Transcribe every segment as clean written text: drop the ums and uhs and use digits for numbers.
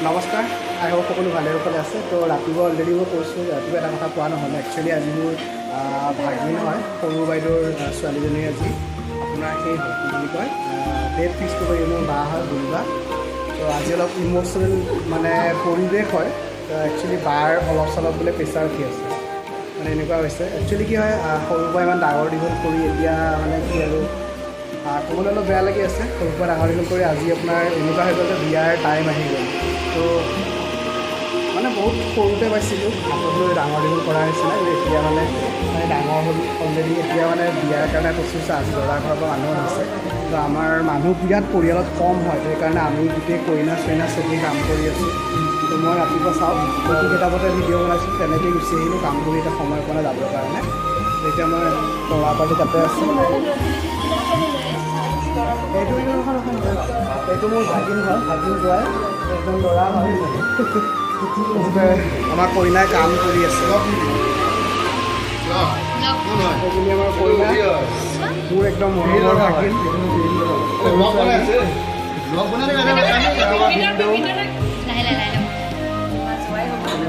নমস্কাৰ, আই হোপ সকলো ভালে কুশলে আছে। তো ৰাতিপুৱা অলৰেডি মই কৈছোঁ, ৰাতিপুৱা এটা কথা কোৱা নহ'লে। একচুৱেলি আজি মোৰ ভাগিন হয়, সৰু বাইদেউৰ ছোৱালীজনী আজি আপোনাৰ সেই হয় কি বুলি কয় ডেট ফিক্স কৰি মোৰ বা হয় বুলিবা। তো আজি অলপ ইম'চনেল মানে পৰিৱেশ হয়। তো একচুৱেলি বাৰ অলপ চলপ বোলে প্ৰেছাৰ উঠি আছে, মানে এনেকুৱা হৈছে। একচুৱেলি কি হয়, সৰুৰ পৰা ইমান ডাঙৰ দীঘল কৰি এতিয়া মানে কি আৰু ক'বলৈ অলপ বেয়া লাগি আছে। সৰুৰ পৰা ডাঙৰ দীঘল কৰি আজি আপোনাৰ এনেকুৱা হৈ গ'ল যে বিয়াৰ টাইম আহি গ'ল। তো মানে বহুত সৰুতে পাইছিলোঁ হাতত লৈ ডাঙৰ দীঘল কৰাৰ নিচিনা, কিন্তু এতিয়া মানে ডাঙৰ হ'ল অলৰেডি। এতিয়া মানে বিয়াৰ কাৰণে কৈছোঁ আজি দৰা ঘৰৰ পৰা মানুহ আহিছে। তো আমাৰ মানুহ বিৰাট পৰিয়ালত কম হয়, সেইকাৰণে আমি গোটেই কইনা চইনা চবেই কাম কৰি আছোঁ। তো মই ৰাতিপুৱা চাওঁ হয়তো কেইটাপতে ভিডিঅ' বনাইছোঁ, তেনেকৈ গুচি আহিলোঁ কাম কৰি এটা সময় পোৱা যাবৰ কাৰণে। এতিয়া মই দৰা পাৰ্টি তাতে আছোঁ। এইটো মোৰ ভাগিন হয়, ভাগিন যোৱাই একদম ল'ৰা হয়। আমাৰ কইনাই কাম কৰি আছে। এইজনী আমাৰ কইনা, মোৰ একদম মৰমৰ ভাগিন।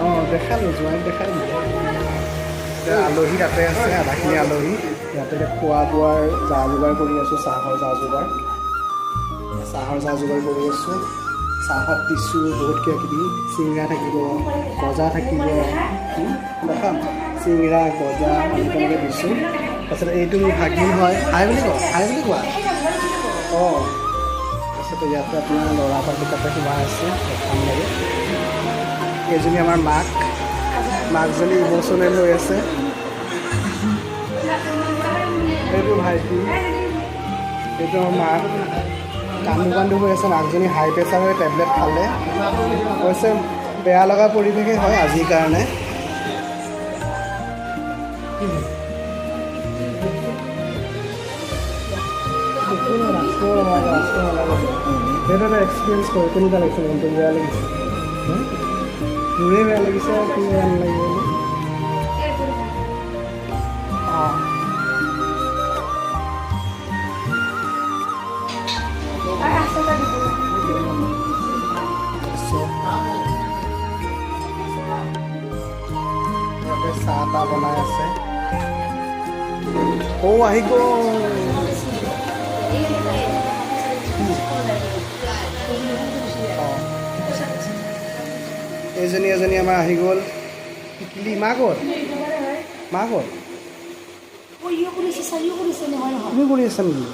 অঁ দেখালোঁ, জোৱাইক দেখালোঁ। আলহী তাতে আছে, আধাখিনি আলহী ইয়াতে খোৱা বোৱাৰ যা যোগাৰ কৰি আছোঁ। চাহৰ যা যোগাৰ কৰি আছোঁ। চাহত দিছোঁ বহুত কিবা কিবি, চিংৰা থাকিব, গজা থাকিব, দেখাম চিংৰা গজা তেনেকৈ দিছোঁ। তাৰপিছত এইটো মোৰ ভাগিন হয়, হাই বুলি কোৱা, হাই বুলি কোৱা। অঁ তাৰপিছতে ইয়াতে আপোনাৰ ল'ৰা পাৰ্টি তাতে সোমাই আছে, দেখাম লাগে। এইজনী আমাৰ মাকজনী ইম'চনেল হৈ আছে। এইটো ভাইটি, এইটো আমাৰ মাক কান্দো হৈ আছে। মাকজনী হাই প্ৰেছাৰ হৈ টেবলেট খালে, অৱশ্যে বেয়া লগা পৰিৱেশেই হয় আজিৰ কাৰণে। সেইটো এটা এক্সপিৰিয়েঞ্চ কৰে, কেনেকুৱা লাগিছে মনটো? বেয়া লাগিছে, মোৰে বেয়া লাগিছে, কি বেয়া নালাগিব। অঁ চাহ তাহ বনাই আছে। আহি গ'ল। এজনী আমাৰ আহি গ'ল। টিকলি মা ক'ত? তুমি কৰি আছা নেকি?